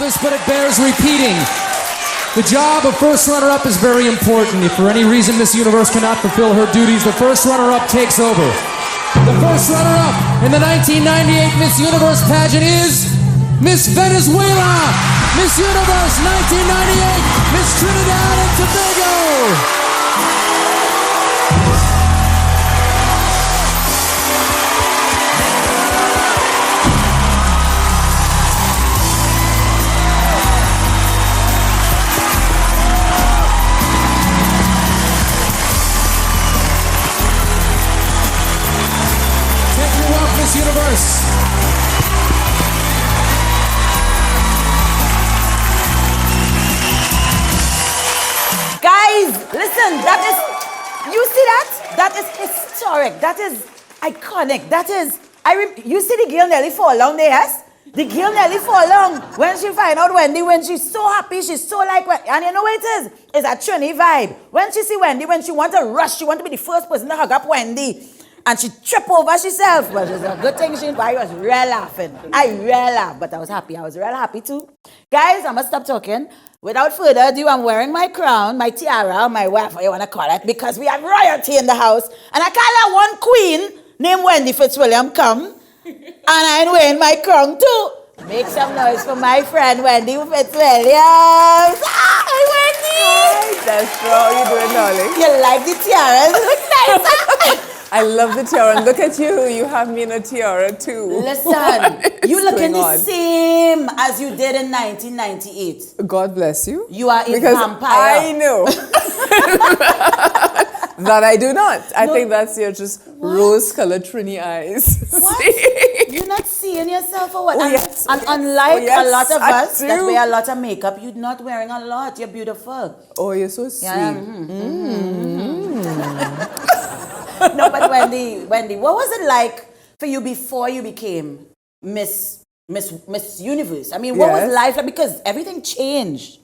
this, but it bears repeating. The job of first runner-up is very important. If for any reason Miss Universe cannot fulfill her duties, the first runner-up takes over. The first runner-up in the 1998 Miss Universe pageant is Miss Venezuela. Miss Universe 1998, Miss Trinidad and Tobago. Universe. Guys, listen, that is, you see that? That is historic. That is iconic. That is, you see the girl nearly fall down there, yes? The girl nearly fall down when she find out Wendy, when she's so happy, she's so like, and you know what it is? It's a Trini vibe. When she see Wendy, when she want to rush, she want to be the first person to hug up Wendy. And she tripped over herself. But it's a good thing I was real laughing. I real laughed, but I was happy. I was real happy too. Guys, I'm going to stop talking. Without further ado, I'm wearing my crown, my tiara, my whatever you want to call it, because we have royalty in the house. And I can't let one queen named Wendy Fitzwilliam come. And I'm wearing my crown too. Make some noise for my friend Wendy Fitzwilliam. Hi, Wendy. Hi, Destra. How you doing, darling? You like the tiara? It looks nice. I love the tiara. And look at you. You have me in a tiara too. Listen, you looking the same as you did in 1998. God bless you. You are a because vampire. I know that I do not. I think that's your just rose-colored Trini eyes. What? You're not seeing yourself or what? Oh, yes. And unlike a lot of us do. that wear a lot of makeup, you're not wearing a lot. You're beautiful. Oh, you're so sweet. Yeah. No, but Wendy, what was it like for you before you became Miss Universe? I mean, what was life like? Because everything changed.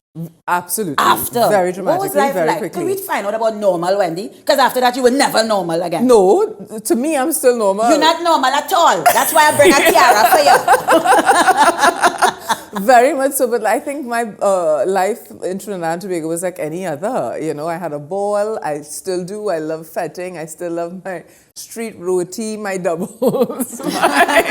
Absolutely. After. Very dramatically, what was life very like? quickly. Could we find out about normal, Wendy? Because after that, you were never normal again. No, to me, I'm still normal. You're not normal at all. That's why I bring a tiara for you. Very much so, but I think my life in Trinidad and Tobago was like any other. You know, I had a ball, I still do. I love fetting, I still love my street roti, my doubles, my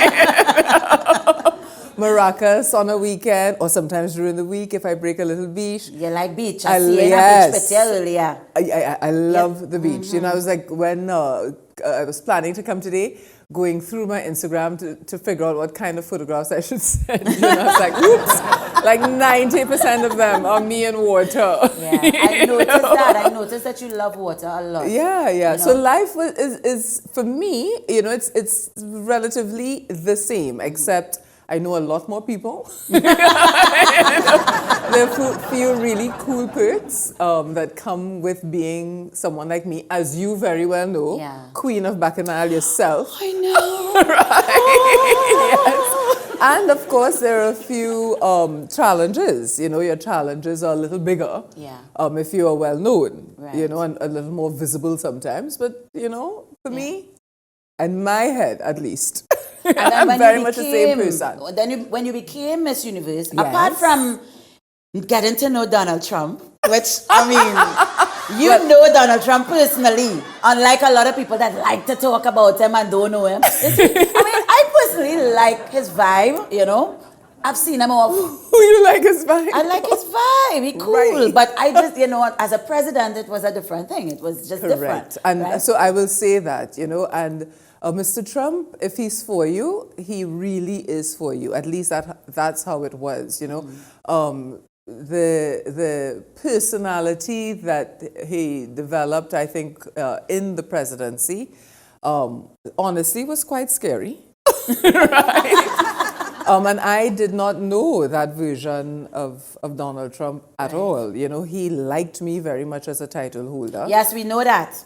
maracas on a weekend, or sometimes during the week if I break a little beach. You like beach? I see you in a beach earlier. I love the beach. You know, I was like, when I was planning to come today, going through my Instagram to figure out what kind of photographs I should send. You know, I was like, oops, like 90% of them are me in water. Yeah, I noticed that. I noticed that you love water a lot. Yeah. You know? So life is for me, you know, it's relatively the same, except I know a lot more people. There are a few really cool perks that come with being someone like me, as you very well know, Queen of Bacchanal yourself. I know. Right? Yes. And of course, there are a few challenges. You know, your challenges are a little bigger if you are well known, you know, and a little more visible sometimes. But, you know, for me, in my head at least, and I'm very much the same person. Then when you became Miss Universe, apart from getting to know Donald Trump, which, I mean, you know Donald Trump personally, unlike a lot of people that like to talk about him and don't know him. I mean, I personally like his vibe, you know. I've seen him off. Who you like his vibe? I like his vibe. He cool. Right. But I just, you know, as a president, it was a different thing. It was just different. And so I will say that, you know, and Mr. Trump, if he's for you, he really is for you. At least that's how it was, you know. The personality that he developed, I think, in the presidency, honestly was quite scary. Right? And I did not know that version of Donald Trump at all. You know, he liked me very much as a title holder. Yes, we know that.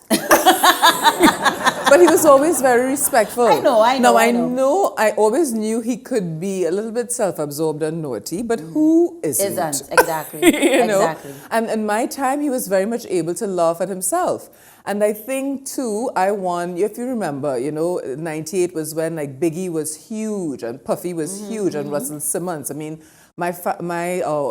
But he was always very respectful. I know. I always knew he could be a little bit self-absorbed and naughty, but who isn't? Isn't, exactly. You know? Exactly. And in my time, he was very much able to laugh at himself. And I think too, I won, if you remember, 98 was when like Biggie was huge and Puffy was huge and Russell Simmons. I mean, my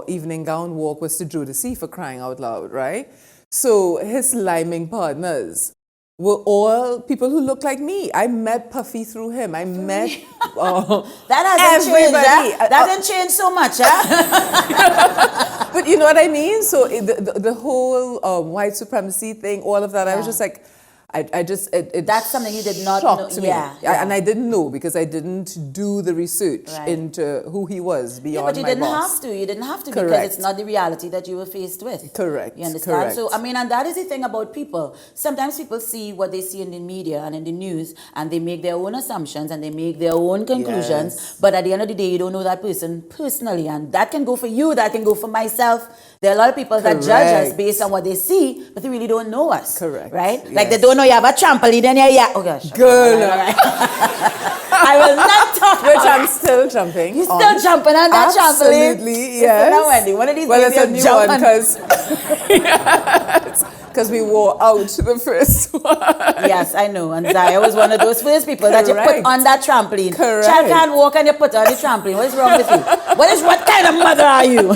evening gown walk was to Jodeci, for crying out loud, right? So his liming partners were all people who looked like me. I met Puffy through him. I met that hasn't changed. That hasn't changed so much, huh? But you know what I mean? So the whole white supremacy thing, all of that, I was just like, that's something you did not shocked know. me. Yeah. And I didn't know because I didn't do the research into who he was beyond my boss. But you didn't have to. You didn't have to. Correct. Because it's not the reality that you were faced with. Correct. You understand? Correct. So, I mean, and that is the thing about people. Sometimes people see what they see in the media and in the news, and they make their own assumptions and they make their own conclusions. Yes. But at the end of the day, you don't know that person personally. And that can go for you, that can go for myself. There are a lot of people that judge us based on what they see, but they really don't know us. Correct. Right? Yes. Like they don't know you have a trampoline in your yard. Oh gosh. Girl. I will not talk Which about I'm still jumping. You're still jumping on that trampoline? Absolutely, yes. Listen, Wendy, one of these well, days it's a you'll new jump one because we wore out the first one. Yes, I know. And Zaya was one of those first people that you Correct. put on that trampoline. Correct. Child can't walk and you put her on the trampoline. What is wrong with you? What kind of mother are you?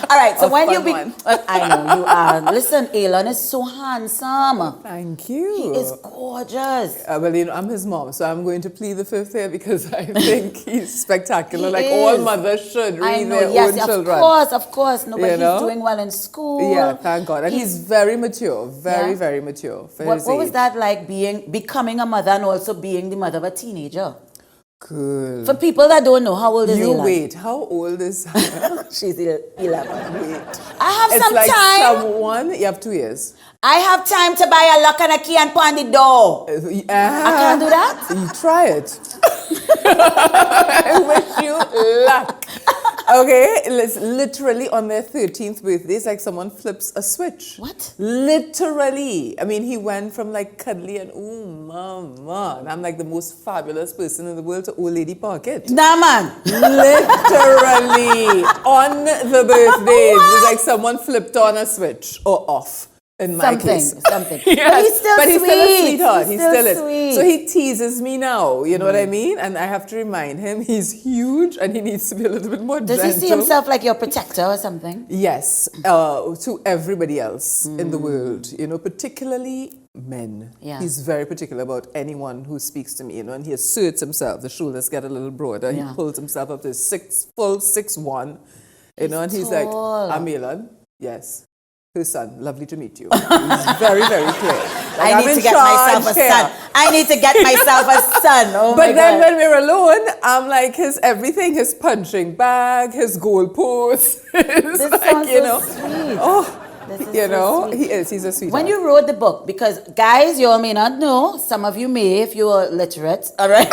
All right, so when you be... I know you are. Listen, Elon is so handsome. Thank you. He is gorgeous. Well, I'm his mom, so I'm going to plead the fifth here because I think he's spectacular. He like is. all mothers should I read know. their Yes, own children. of course. No, but he's doing well in school. Yeah, thank God. And he's very mature, very mature for his What was age. that like becoming a mother and also being the mother of a teenager? Cool. For people that don't know, how old is You Elon? wait, how old is She's 11. Wait. I have It's some like time. someone, you have 2 years. I have time to buy a lock and a key and put on the door. I can't do that. You try it. I wish you luck. Okay, it's literally on their 13th birthday, it's like someone flips a switch. What? Literally. I mean, he went from like cuddly and ooh, mama. And I'm like the most fabulous person in the world to old lady pocket. Nah, man. Literally on the birthdays, it's like someone flipped on a switch or off. In my case. Something. Yes. But he's still But sweet. he's still a sweetheart. He still is. Sweet. So he teases me now, you know what I mean? And I have to remind him he's huge and he needs to be a little bit more Does gentle. he see himself like your protector or something? Yes, to everybody else in the world, particularly men. Yeah. He's very particular about anyone who speaks to me, and he asserts himself. The shoulders get a little broader. Yeah. He pulls himself up to full 6'1", and he's like, I'm Elon. Yes. His son, lovely to meet you. He's very, very clear. Like, I need to get myself a son. I need to get myself a son. Oh but my then God. when we're alone, I'm like his everything, his punching bag, his goalpost. This sounds so sweet. Oh, This is so sweet. he is. He's a sweetheart. When you wrote the book, because guys, you all may not know, some of you may if you are literate, all right?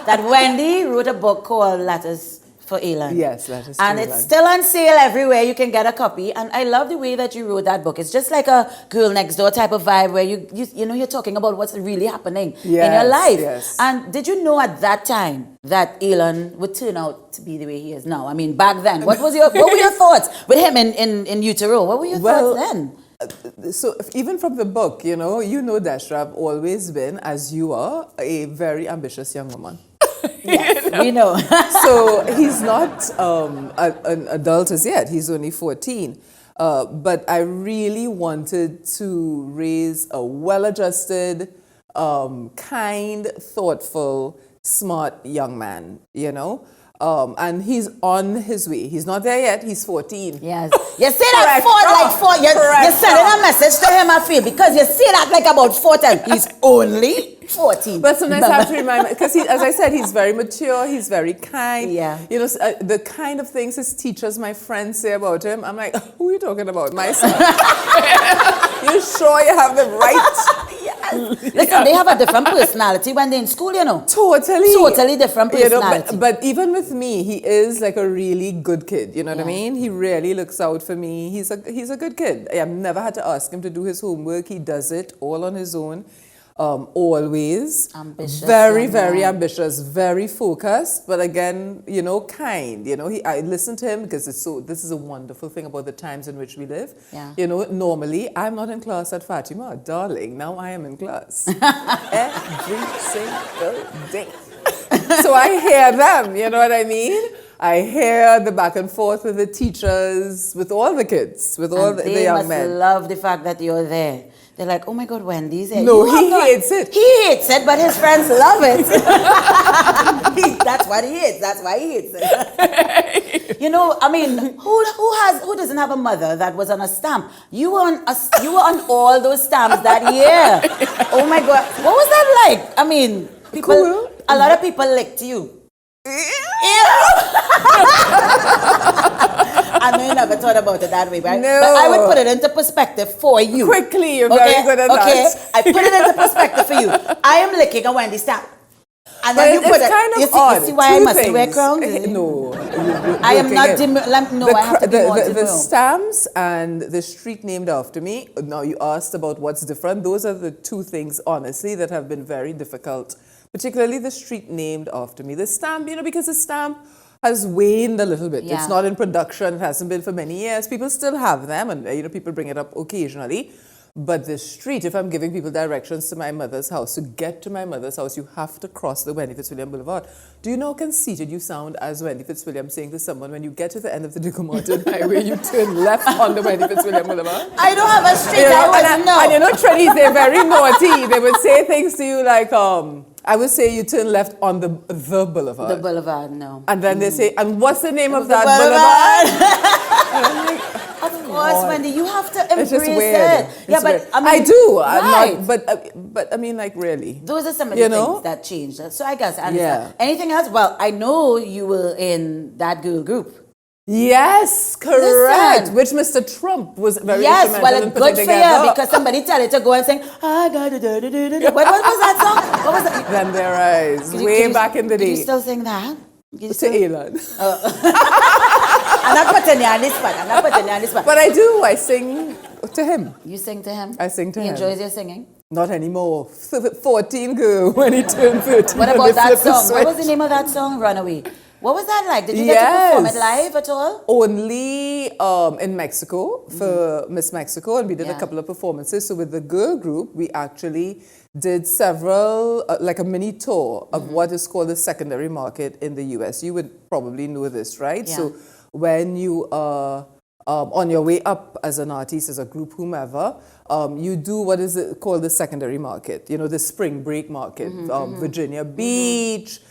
That Wendy wrote a book called Letters for Elon. Yes, Letters And for it's Elon. still on sale everywhere. You can get a copy. And I love the way that you wrote that book. It's just like a girl next door type of vibe where you're talking about what's really happening in your life. Yes. And did you know at that time that Elon would turn out to be the way he is now? I mean, back then, what were your thoughts with him in utero? What were your thoughts then? So even from the book, Destra, I've always been, as you are, a very ambitious young woman. Yes, we know. So he's not an adult as yet. He's only 14. But I really wanted to raise a well-adjusted, kind, thoughtful, smart young man, and he's on his way. He's not there yet. He's 14. Yes. You say that you're sending a message to him, I feel, because you say that like about 4 times. He's only 14. But sometimes I have to remind him, because as I said, he's very mature, he's very kind. Yeah. The kind of things his teachers, my friends say about him, I'm like, who are you talking about? My son. You sure you have the right? Yes. Listen, they have a different personality when they're in school, Totally different personality. But even with me, he is like a really good kid. You know what I mean? He really looks out for me. He's a good kid. I've never had to ask him to do his homework. He does it all on his own. always. Ambitious, Very, young very man. ambitious, very focused, but again, you know, kind. You know, I listen to him because this is a wonderful thing about the times in which we live. Yeah. You know, normally I'm not in class at Fatima, darling. Now I am in class every single day. So I hear them, you know what I mean? I hear the back and forth with the teachers, with all the kids, with all the young men. They must love the fact that you're there. They're like, oh my God, Wendy's there. No, he hates it. He hates it, but his friends love it. That's what he hates. That's why he hates it. You know, I mean, who doesn't have a mother that was on a stamp? You were on all those stamps that year. Oh my God, what was that like? I mean, people, cool. A lot of people licked you. I know you never thought about it that way, right? No. But I would put it into perspective for you. Quickly, you're very good at that. Okay, I put it into perspective for you. I am licking a Wendy stamp. And then But you put it's it. kind of you see, odd. You see why I Two must wear things. crowns? No. I am not I have to be more the demure. stamps and the street named after me. Now you asked about what's different. Those are the two things, honestly, that have been very difficult. Particularly the street named after me. The stamp, you know, because the stamp has waned a little bit. Yeah. It's not in production. It hasn't been for many years. People still have them, and you know, people bring it up occasionally. But the street, if I'm giving people directions to my mother's house, to get to my mother's house, you have to cross the Wendy Fitzwilliam Boulevard. Do you know how conceited you sound as Wendy Fitzwilliam saying to someone, when you get to the end of the Digicel Highway, you turn left on the Wendy Fitzwilliam Boulevard? I don't have a street, You know, I wouldn't know. And you know, Trinnies, they're very naughty. They would say things to you like, I would say you turn left on the boulevard. The boulevard, no. And then they say, and what's the name of The that boulevard? Of course, Wendy, you have to embrace It's just weird. it. Yeah, It's but weird. I mean, I do. I'm right. not, but I mean, like, really. Those are some of the You know? things that changed. So I guess I understand. Yeah. Anything else? Well, I know you were in that girl group. Yes, correct. Listen. Which Mr. Trump was very Yes, instrumental well, in it's putting good for together. you because somebody tell you to go and sing. I got it. What was that song? What was that? Then their eyes, Could you- way could you- back in the Could you day. still sing that? To Elon. I'm not putting you on this spot. I'm not putting you on this spot. But I do. I sing to him. You sing to him? I sing to he him. enjoys your singing? Not anymore. 14 girl when he turned 13. What and about they that flipped the song? What was the switch. name of that song, Runaway? What was that like? Did you get to perform it live at all? Only in Mexico for Miss Mexico, and we did a Yeah. couple of performances. So with the girl group, we actually did several, like a mini tour of what is called the secondary market in the US. You would probably know this, right? Yeah. So when you are on your way up as an artist, as a group, whomever, you do what is called the secondary market, you know, the spring break market, Virginia Beach,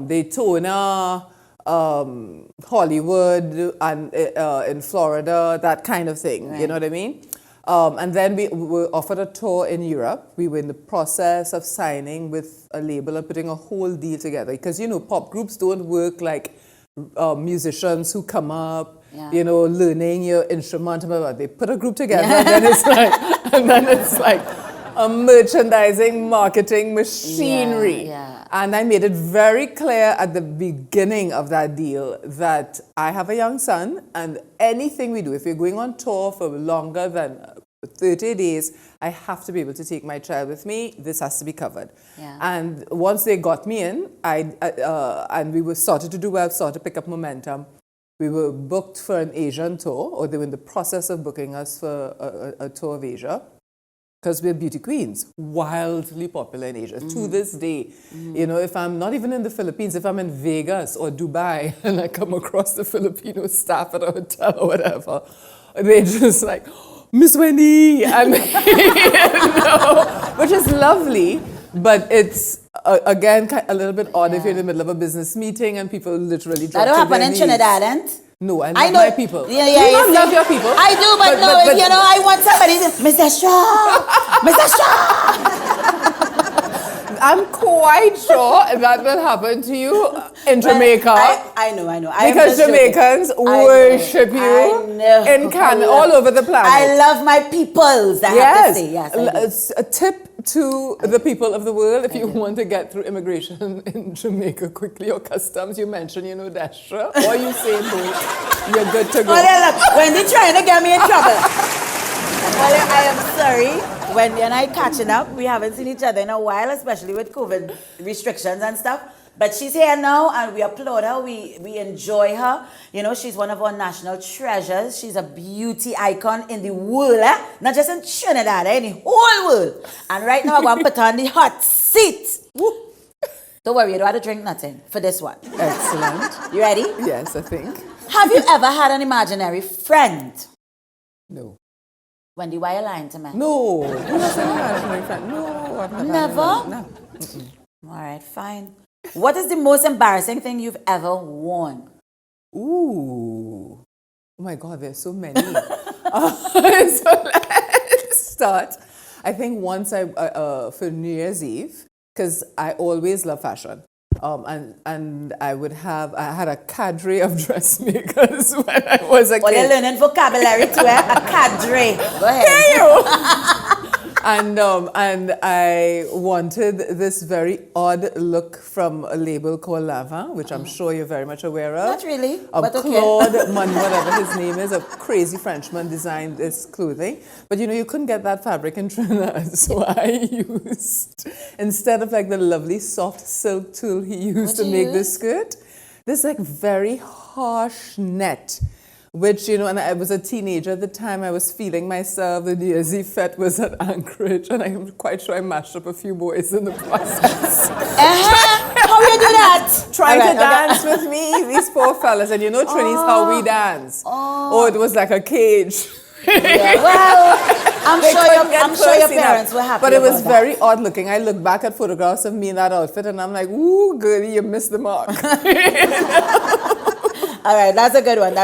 Daytona, Hollywood, and in Florida, that kind of thing, Right. you know what I mean? And then we were offered a tour in Europe. We were in the process of signing with a label and putting a whole deal together. Because, you know, pop groups don't work like musicians who come up, Yeah. you know, learning your instrument. Blah, blah. They put a group together and then it's like a merchandising, marketing machinery. Yeah. And I made it very clear at the beginning of that deal that I have a young son, and anything we do, if we're going on tour for longer than 30 days, I have to be able to take my child with me. This has to be covered. Yeah. And once they got me in, and we were started to do well, started to pick up momentum. We were booked for an Asian tour, or they were in the process of booking us for a tour of Asia. Because we're beauty queens, wildly popular in Asia. To this day, you know, if I'm not even in the Philippines, if I'm in Vegas or Dubai and I come across the Filipino staff at a hotel or whatever, they're just like, Miss Wendy, and you know, which is lovely, but it's again a little bit odd if you're in the middle of a business meeting and people literally drop That don't to happen their in knees. Trinidad, and No, I love I know my people. Yeah, You don't see? love your people. I do, but you know, I want somebody to Miss Destra, Miss Destra. I'm quite sure that will happen to you in Jamaica. I know. I Because Jamaicans worship you I know. in Canada, all over the planet. I love my peoples, I have to say. Yes, I do. It's a tip to the people of the world, if you want to get through immigration in Jamaica quickly, or customs, you mention, you know, Destra, or you say both, you're good to go. Well, look, Wendy trying to get me in trouble. Well, I am sorry. Wendy and I catching up. We haven't seen each other in a while, especially with COVID restrictions and stuff. But she's here now, and we applaud her. We enjoy her. You know, she's one of our national treasures. She's a beauty icon in the world, not just in Trinidad, in the whole world. And right now, I'm going to put her on the hot seat. Woo. Don't worry, you don't have to drink nothing for this one. Excellent. You ready? Yes, I think. Have you ever had an imaginary friend? No. Wendy, why are you lying to me? No. Who has an imaginary friend? No. I've Never? No. All right, fine. What is the most embarrassing thing you've ever worn? Ooh. Oh my God, there's so many. So let's start. I think once for New Year's Eve, because I always love fashion. And I had a cadre of dressmakers when I was a kid. Well, you're learning vocabulary too, eh? A cadre. Go ahead. And I wanted this very odd look from a label called Lava, which I'm sure you're very much aware of. Not really, but okay. Claude Mon, whatever his name is, a crazy Frenchman designed this clothing. But you couldn't get that fabric in Trinidad, so I used, instead of like the lovely soft silk tulle he used to make this skirt, this like very harsh net. Which, and I was a teenager at the time, I was feeling myself. The New Year's Eve fete was at Anchorage, and I'm quite sure I mashed up a few boys in the process. How you do that? Trying to dance with me, these poor fellas. And Trini's how we dance. Oh, it was like a cage. Yeah, well, I'm sure your parents were happy. But it was about very odd looking. I look back at photographs of me in that outfit, and I'm like, ooh, girlie, you missed the mark. All right, that's a good one.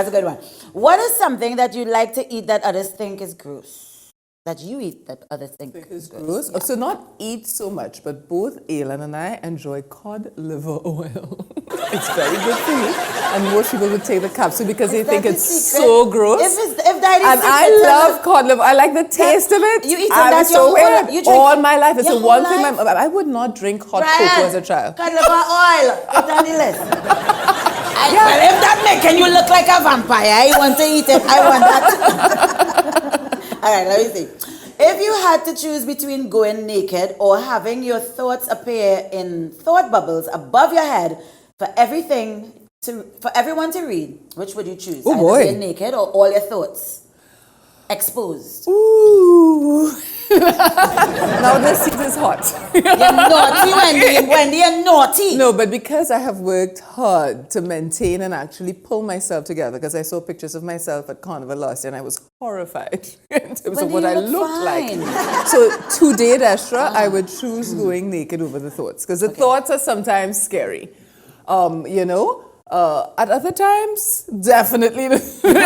What is something that you like to eat that others think is gross? That you eat that others think is gross? Yeah. So not eat so much, but both Aileen and I enjoy cod liver oil. It's very good for you. And most people would take the capsule because they think it's so gross. If that is and I love cod liver. I like the taste of it. You eat that your whole life? All my life. It's the one thing I would not drink hot cocoa as a child. Cod liver oil. Put on the list. Well, if that making you look like a vampire, I want to eat it. I want that. All right, let me see. If you had to choose between going naked or having your thoughts appear in thought bubbles above your head for everyone to read, which would you choose? Oh, either boy. being naked or all your thoughts exposed? Ooh. Now this seat is hot. You're naughty, Wendy. Wendy, you're naughty. No, but because I have worked hard to maintain and actually pull myself together, because I saw pictures of myself at Carnival last year and I was horrified in terms of what I looked like. So today, Destra, I would choose going naked over the thoughts, because the thoughts are sometimes scary. At other times, definitely the thoughts.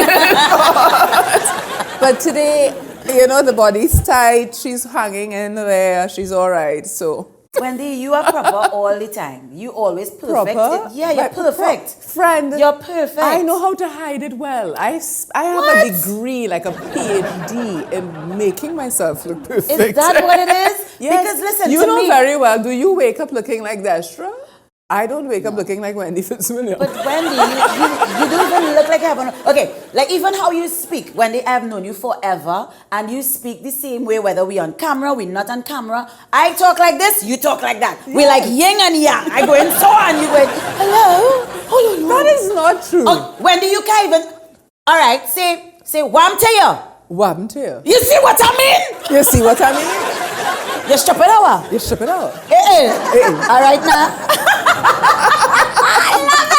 But today, the body's tight, she's hanging in there, she's all right, so. Wendy, you are proper all the time. You always perfect. Proper? Yeah, you're perfect. Friend. You're perfect. I know how to hide it well. I have a degree, like a PhD in making myself look perfect. Is that what it is? Yes. Because listen, you to know me, very well, do you wake up looking like Destra? I don't wake up looking like Wendy Fitzwilliam. But Wendy, you don't even look like you have okay, like even how you speak. Wendy, I have known you forever, and you speak the same way whether we on camera, we not on camera. I talk like this, you talk like that. Yes. We like yin and yang. I go in so and you go in, hello. That is not true. Oh, Wendy, you can't even. All right, say wham to you. Wham to you. You see what I mean? You see what I mean? You strip it out. You strip it out. All right now. I love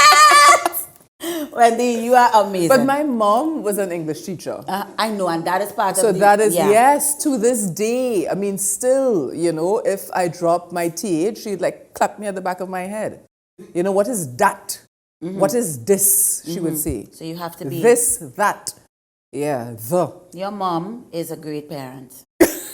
it! Wendy, you are amazing. But my mom was an English teacher. I know, and that is part of So the... that is, yes, to this day. I mean, still, if I dropped my TH, she'd like clap me at the back of my head. What is that? Mm-hmm. What is this? She would say. So you have to be... This, that. Yeah, the. Your mom is a great parent.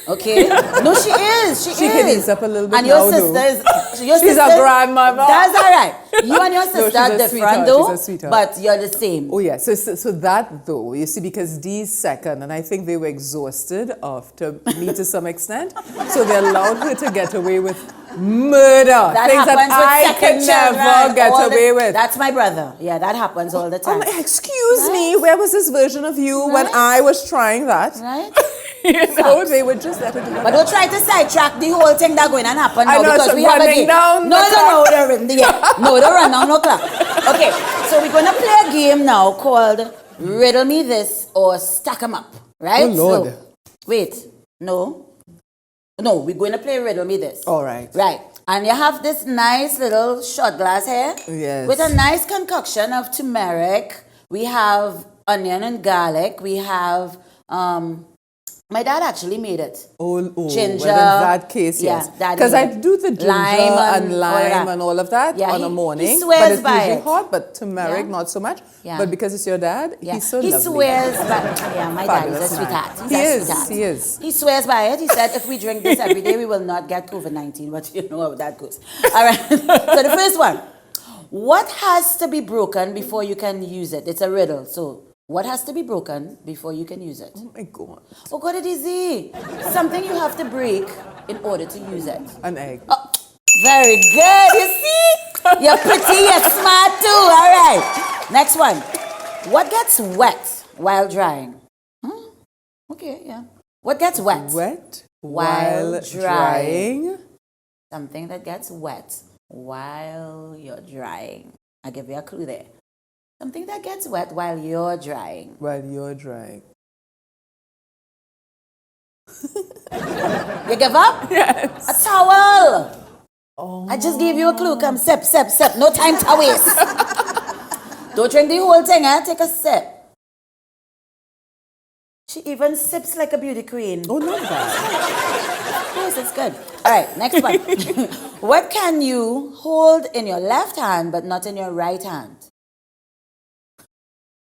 Okay? No, she is. She is up a little bit. And your sister is... She's a grandmother. That's all right. You and your sister are different, though. She's a sweetheart. But you're the same. Oh, yeah. So that, though, you see, because Dee's second, and I think they were exhausted after me to some extent, so they allowed her to get away with murder. Things that I can never get away with. That's my brother. Yeah, that happens all the time. Excuse me, where was this version of you when I was trying that? Right? They would just let it do But don't try to sidetrack the whole thing that's going to happen now I know, because so we have a running game. down No, the no, don't run down no clock. Okay, so we're going to play a game now called Riddle Me This or Stack 'em Up, right? Oh, Lord. So, wait, no, we're going to play Riddle Me This. All right. Right. And you have this nice little shot glass here. Yes. With a nice concoction of turmeric. We have onion and garlic. We have, my dad actually made it. Well, Ginger. in that case, yes. Daddy Because I made it. do the ginger and lime and all of that Yeah, on a he morning. swears but it's by usually it. hot, but turmeric, Yeah. not so much. Yeah. But because it's your dad, Yeah. he's so he lovely. swears by my dad is a Fabulous man. sweetheart. He's He a is, sweetheart. he is. He swears by it. He said if we drink this every day, we will not get COVID-19. But you know how that goes. All right. So the first one. What has to be broken before you can use it? It's a riddle. So what has to be broken before you can use it? Oh my God. Oh God, it is easy. Something you have to break in order to use it. An egg. Oh, very good. You see? You're pretty, you're smart too. All right. Next one. What gets wet while drying? Okay, yeah. What gets wet? Wet While drying. Something that gets wet while you're drying. I'll give you a clue there. Something that gets wet while you're drying. While you're drying. You give up? Yes. A towel. Oh. I just gave you a clue. Come, sip. No time to waste. Don't drink the whole thing, eh? Take a sip. She even sips like a beauty queen. Oh, not bad. Yes, it's good. All right, next one. What can you hold in your left hand but not in your right hand?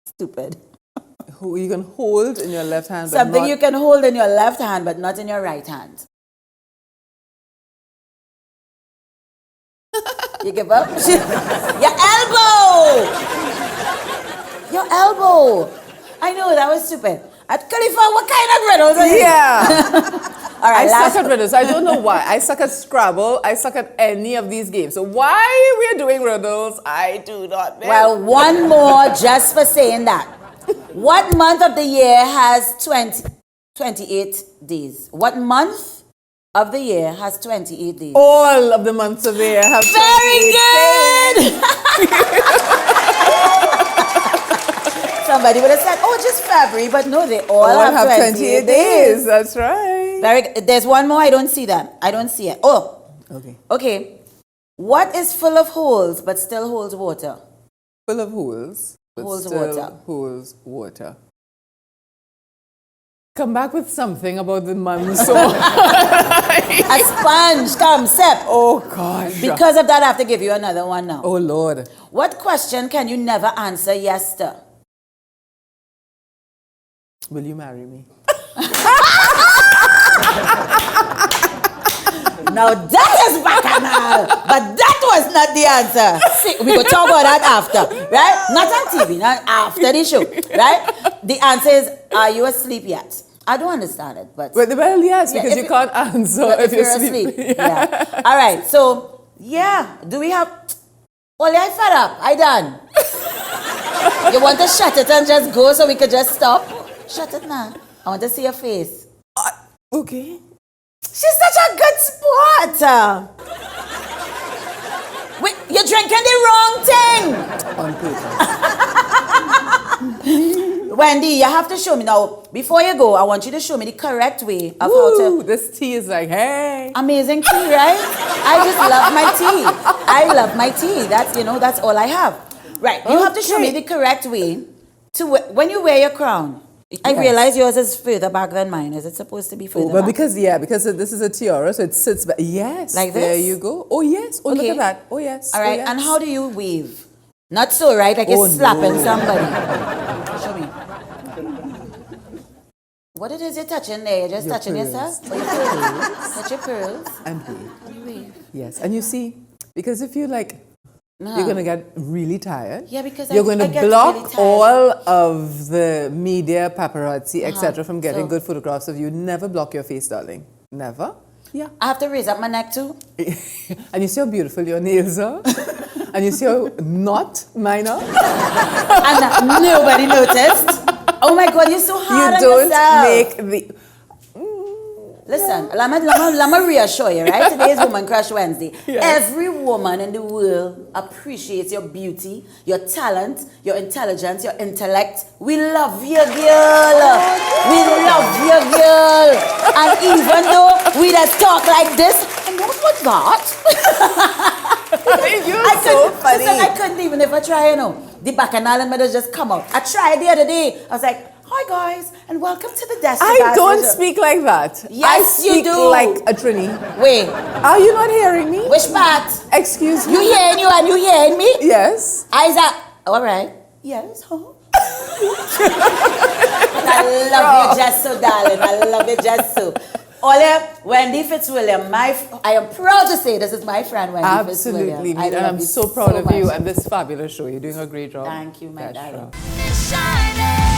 Stupid. Who you can hold in your left hand, but Something not... you can hold in your left hand but not in your right hand. You give up? Your elbow! Your elbow! I know, that was stupid. At Khalifa, what kind of riddles are you? Yeah. All right, I last suck at riddles. I don't know why. I suck at Scrabble. I suck at any of these games. So why we're doing riddles, I do not know. Well, one more just for saying that. What month of the year has 28 days? What month of the year has 28 days? All of the months of the year have Very 28 good! Somebody would have said, oh, just February, but no, they all have 28 days. That's right. Very good. There's one more, I don't see that. I don't see it. Oh, Okay. What is full of holes but still holds water? Full of holes, but Holds still water. holds water. Come back with something about the monsoon. A sponge. Come, sip. Oh, gosh. Because of that, I have to give you another one now. Oh, Lord. What question can you never answer yes to? Will you marry me? Now that is bacchanal, but that was not the answer. See, we will talk about that after, right? Not on TV, not after the show, right? The answer is, are you asleep yet? I don't understand it, but... Well, yes, Yeah, because you can't answer if you're asleep. Yeah. All right, so, yeah. Do we have... Well, I fed up. I done. You want to shut it and just go so we could just stop? Shut it now. I want to see your face. Okay. She's such a good sport. Wait, you're drinking the wrong thing. On paper. Wendy, you have to show me now. Before you go, I want you to show me the correct way of how to... This tea is like, hey. Amazing tea, right? I just love my tea. I love my tea. That's, that's all I have. Right, you have to show me the correct way to... When you wear your crown, I realize yours is further back than mine. Is it supposed to be further But back? because this is a tiara, so it sits back. Yes. Like this? There you go. Oh, yes. Oh, Okay. look at that. Oh, yes. All right, Oh, yes. and how do you wave? Not so, right? Like you're slapping somebody. Show me. What it is you're touching there? You're just Your touching pearls. yourself? Or your pearls? Touch your pearls. And wave. And you wave. Yes. And you see, because if you No. you're going to get really tired. Yeah, because you're going I to get block really tired. all of the media, paparazzi, etc. from getting So- good photographs of you. Never block your face, darling. Never. Yeah. I have to raise up my neck too? And you see how beautiful your nails are? And you see how not mine are? And nobody noticed. Oh my God, you're so hard You on don't yourself. make the... Listen, let me reassure you, right? Today is Woman Crush Wednesday. Yes. Every woman in the world appreciates your beauty, your talent, your intelligence, your intellect. We love you, girl. We love you, girl. And even though we just talk like this, and what was that? You're so funny. Listen, I couldn't even if I try, you know. The Bacchanal and Medals just come out. I tried the other day. I was like, hi guys, and welcome to the Destra. I don't speak like that. Yes, I you speak do. like a Trini. Wait, Are you not hearing me? which part? Excuse me. You hearing you and you hearing me? Yes. Isaac, all right. Yes, huh? I love you just so, darling. I love you just so. Ole, Wendy Fitzwilliam, I am proud to say this is my friend, Wendy Fitzwilliam. Absolutely. I And love I'm you so proud of much. you and this fabulous show. You're doing a great job. Thank you, my Destra. darling. Shining.